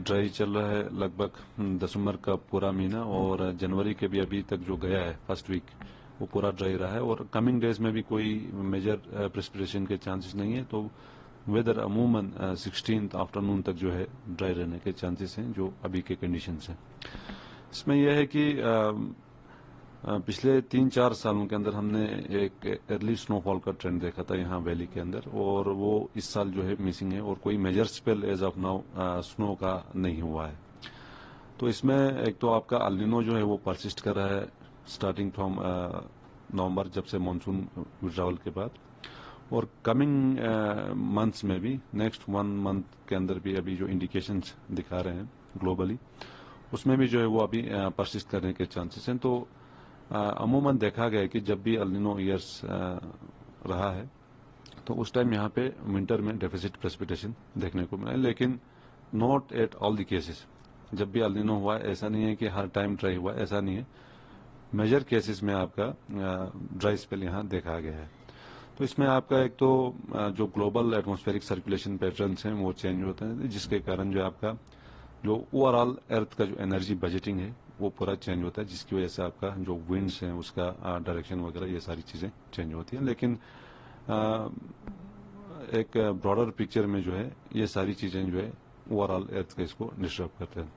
Dry चल रहा है लगभग दिसंबर का पूरा महीना और जनवरी के भी अभी तक जो गया है फर्स्ट वीक वो पूरा ड्राई रहा है और कमिंग डेज में भी कोई मेजर प्रेसिपिटेशन के चांसेस नहीं है। तो वेदर अमूमन 16th आफ्टरनून तक जो है ड्राई रहने के चांसेस हैं जो अभी के कंडीशंस हैं। इसमें यह है कि पिछले 3-4 सालों के अंदर हमने एक अर्ली स्नोफॉल का ट्रेंड देखा था यहाँ वैली के अंदर और वो इस साल जो है मिसिंग है और कोई major spell as of now snow का नहीं हुआ है। तो इसमें एक तो आपका अल नीनो जो है वो परसिस्ट कर रहा है स्टार्टिंग फ्रॉम नवंबर जब से मानसून विड्रॉवल के बाद और कमिंग मंथ्स में भी नेक्स्ट 1 मंथ के अंदर भी अभी जो इंडिकेशंस दिखा रहे हैं ग्लोबली उसमें भी जो है वो अभी परसिस्ट करने के चांसेस हैं। तो अमूमन देखा गया है कि जब भी अल नीनो ईयर्स रहा है तो उस टाइम यहाँ पे विंटर में डेफिसिट प्रेसिपिटेशन देखने को मिला है, लेकिन not at all the cases. जब भी अल नीनो हुआ है ऐसा नहीं है कि हर टाइम ड्राई हुआ है, ऐसा नहीं है। मेजर केसेस में आपका ड्राई स्पेल यहाँ देखा गया है। तो इसमें आपका एक तो जो ग्लोबल एटमॉस्फेरिक सर्कुलेशन पैटर्न्स हैं वो चेंज होते हैं जिसके कारण जो आपका जो ओवरऑल अर्थ का जो एनर्जी बजटिंग है वो पूरा चेंज होता है, जिसकी वजह से आपका जो विंड्स हैं उसका डायरेक्शन वगैरह ये सारी चीज़ें चेंज होती हैं। लेकिन एक ब्रॉडर पिक्चर में जो है ये सारी चीज़ें जो है ओवरऑल अर्थ का इसको डिस्टर्ब करते हैं।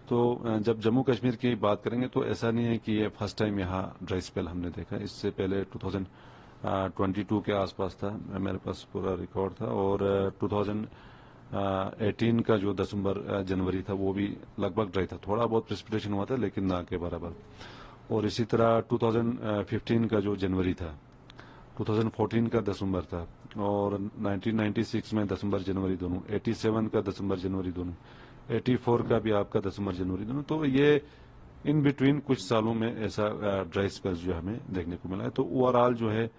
तो जब जम्मू कश्मीर की बात करेंगे तो ऐसा नहीं है कि ये फर्स्ट टाइम यहाँ ड्राई स्पेल हमने देखा। इससे पहले 2022 के आसपास था, मेरे पास पूरा रिकॉर्ड था, और 2018 का जो दिसंबर जनवरी था वो भी लगभग ड्राई था। थोड़ा बहुत प्रेसिपिटेशन हुआ था लेकिन ना के बराबर। और इसी तरह 2015 का जो जनवरी था, 2014 का दिसंबर था, और 1996 में दिसंबर जनवरी दोनों, 87 का दिसंबर जनवरी दोनों, 84 का भी आपका दिसंबर जनवरी दोनों। तो ये इन बिटवीन कुछ सालों में ऐसा ड्राई स्पेल जो हमें देखने को मिला है। तो ओवरऑल जो है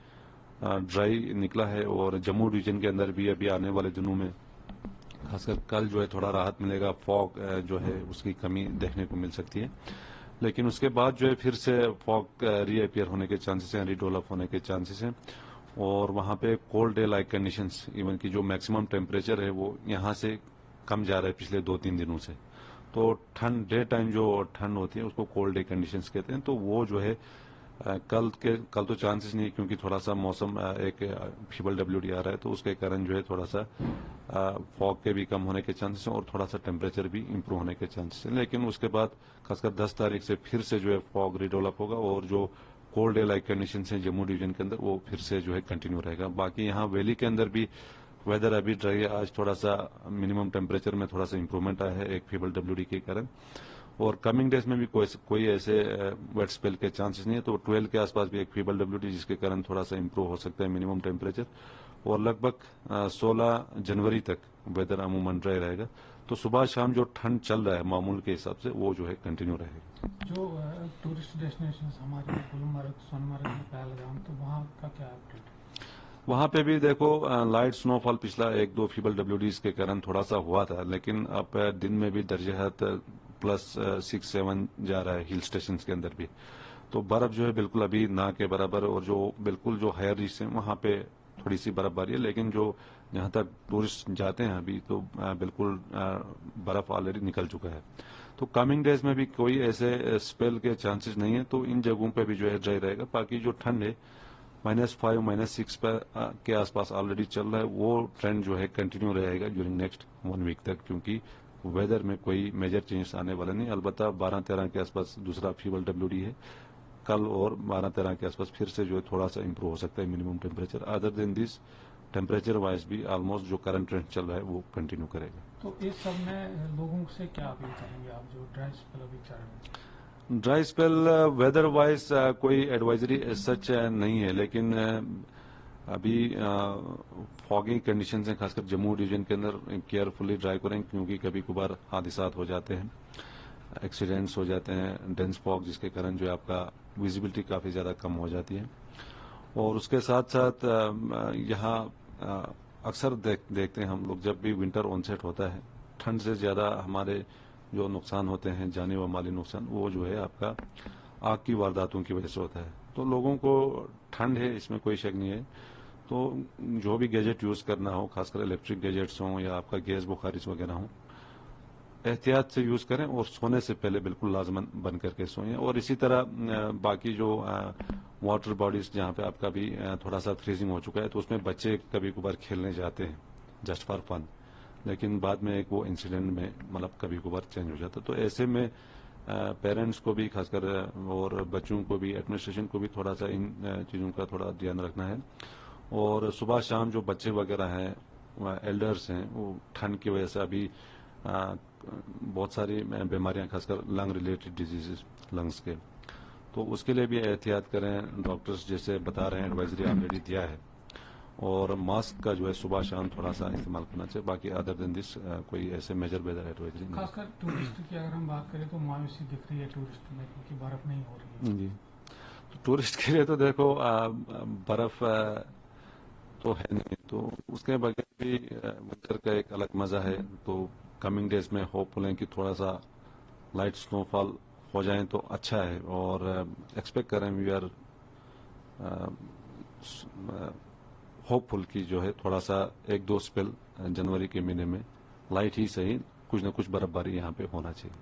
ड्राई निकला है और जम्मू डिवीजन के अंदर भी अभी आने वाले दिनों में खासकर कल जो है थोड़ा राहत मिलेगा, फॉग जो है उसकी कमी देखने को मिल सकती है। लेकिन उसके बाद जो है फिर से फॉग रीअपियर होने के चांसेस हैं, रीडेवलप होने के चांसेस हैं, और वहाँ पे cold day like conditions, even की जो मैक्सिमम टेम्परेचर है वो यहाँ से कम जा रहा है पिछले 2-3 दिनों से। तो ठंड, डे टाइम जो ठंड होती है उसको कोल्ड डे कंडीशंस कहते हैं। तो वो जो है कल तो चांसेस नहीं है क्योंकि थोड़ा सा मौसम एक फीबल डब्ल्यूडी आ रहा है, तो उसके कारण जो है थोड़ा सा फॉग के भी कम होने के चांसेस हैं और थोड़ा सा टेम्परेचर भी इंप्रूव होने के चांसेस हैं। लेकिन उसके बाद खासकर 10 तारीख से फिर से जो है फॉग रिडेवलप होगा और जो कोल्ड डे लाइक कंडीशंस हैं जम्मू डिवीजन के अंदर वो फिर से जो है कंटिन्यू रहेगा। बाकी यहाँ वैली के अंदर भी वेदर अभी ड्राई है। आज थोड़ा सा मिनिमम टेम्परेचर में थोड़ा सा इंप्रूवमेंट आया है एक फीबल डब्ल्यूडी के कारण, और कमिंग डेज में भी कोई ऐसे वेट स्पेल के चांसेस नहीं है। तो 12 के आसपास भी एक फीबल डब्ल्यूडी जिसके कारण थोड़ा सा इंप्रूव हो सकता है मिनिमम टेम्परेचर, और लगभग 16 जनवरी तक वेदर अमूमन ड्राई रहेगा। तो सुबह शाम जो ठंड चल रहा है मामूल के हिसाब से वो जो है कंटिन्यू रहेगा। जो टूरिस्ट डेस्टिनेशन हमारे गुलमर्ग, सोनमर्ग, पहलगाम, तो वहाँ का क्या अपडेट है? वहां पे भी देखो लाइट स्नोफॉल पिछला 1-2 फीबल डब्ल्यूडीज के कारण थोड़ा सा हुआ था, लेकिन अब दिन में भी दर्जहत +6-7 जा रहा है हिल स्टेशन के अंदर भी। तो बर्फ जो है बिल्कुल अभी ना के बराबर, और जो बिल्कुल जो हायर रीच है वहां पे थोड़ी सी बर्फबारी है, लेकिन जो जहां तक टूरिस्ट जाते हैं अभी तो बिल्कुल बर्फ ऑलरेडी निकल चुका है। तो कमिंग डेज में भी कोई ऐसे स्पेल के चांसेस नहीं है। तो इन जगहों पे भी जो है ड्राई रहेगा। बाकी जो ठंड है -5, -6 के आसपास ऑलरेडी चल रहा है, वो ट्रेंड जो है कंटिन्यू रहेगा ड्यूरिंग नेक्स्ट 1 वीक तक, क्योंकि वेदर में कोई मेजर चेंजेस आने वाला नहीं। अलबत्ता 12-13 के आसपास दूसरा फीबल डब्ल्यूडी है कल, और 12-13 के आसपास फिर से जो है थोड़ा सा इंप्रूव हो सकता है minimum temperature. Other than this temperature wise भी ऑलमोस्ट जो करंट ट्रेंड चल रहा है वो कंटिन्यू करेगा। तो इस सब में लोगों से क्या अपील करेंगे आप जो ड्राई स्पेल अभी चल रहे हैं? ड्राई स्पेल वेदर वाइज कोई एडवाइजरी सच नहीं है, लेकिन अभी फॉगिंग कंडीशंस हैं खासकर जम्मू डिवीजन के अंदर। केयरफुली ड्राइव करें क्योंकि कभी कभार हादसात हो जाते हैं, एक्सीडेंट्स हो जाते हैं, डेंस फॉग जिसके कारण जो है आपका विजिबिलिटी काफ़ी ज़्यादा कम हो जाती है। और उसके साथ साथ यहाँ अक्सर देखते हैं हम लोग जब भी विंटर ऑनसेट होता है, ठंड से ज़्यादा हमारे जो नुकसान होते हैं जानी व माली नुकसान, वो जो है आपका आग की वारदातों की वजह से होता है। तो लोगों को ठंड है इसमें कोई शक नहीं है। तो जो भी गैजेट यूज़ करना हो, खासकर इलेक्ट्रिक गैजेट्स हों या आपका गैस बुखारिज वगैरह हो, एहतियात से यूज करें और सोने से पहले बिल्कुल लाजमन बंद करके सोएं। और इसी तरह बाकी जो वाटर बॉडीज जहाँ पे आपका भी थोड़ा सा फ्रीजिंग हो चुका है, तो उसमें बच्चे कभी कभार खेलने जाते हैं जस्ट फॉर फन, लेकिन बाद में एक वो इंसिडेंट में मतलब कभी कभार चेंज हो जाता है। तो ऐसे में पेरेंट्स को भी खासकर और बच्चों को भी, एडमिनिस्ट्रेशन को भी थोड़ा सा इन चीज़ों का थोड़ा ध्यान रखना है। और सुबह शाम जो बच्चे वगैरह हैं, एल्डर्स हैं, वो ठंड की वजह से अभी बहुत सारी बीमारियां, खासकर लंग रिलेटेड डिजीजेस लंग्स के, तो उसके लिए भी एहतियात करें। डॉक्टर्स जैसे बता रहे हैं, एडवाइजरी ऑलरेडी दिया है। और मास्क का जो है सुबह शाम थोड़ा सा इस्तेमाल करना चाहिए। बाकी अदर देन दिस कोई ऐसे मेजर वेदर एडवाइजरी नहीं। खासकर टूरिस्ट की अगर हम बात करें तो मायूसी दिख रही है टूरिस्ट में, क्योंकि बर्फ नहीं हो रही है। जी, तो टूरिस्ट के लिए तो देखो बर्फ तो है नहीं, तो उसके बगैर भी विंटर का एक अलग मजा है। तो कमिंग डेज में होपफुल है कि थोड़ा सा लाइट स्नोफॉल हो जाए तो अच्छा है। और एक्सपेक्ट करें, वी आर होपफुल कि जो है थोड़ा सा एक दो स्पेल जनवरी के महीने में लाइट ही सही कुछ न कुछ बर्फबारी यहाँ पे होना चाहिए।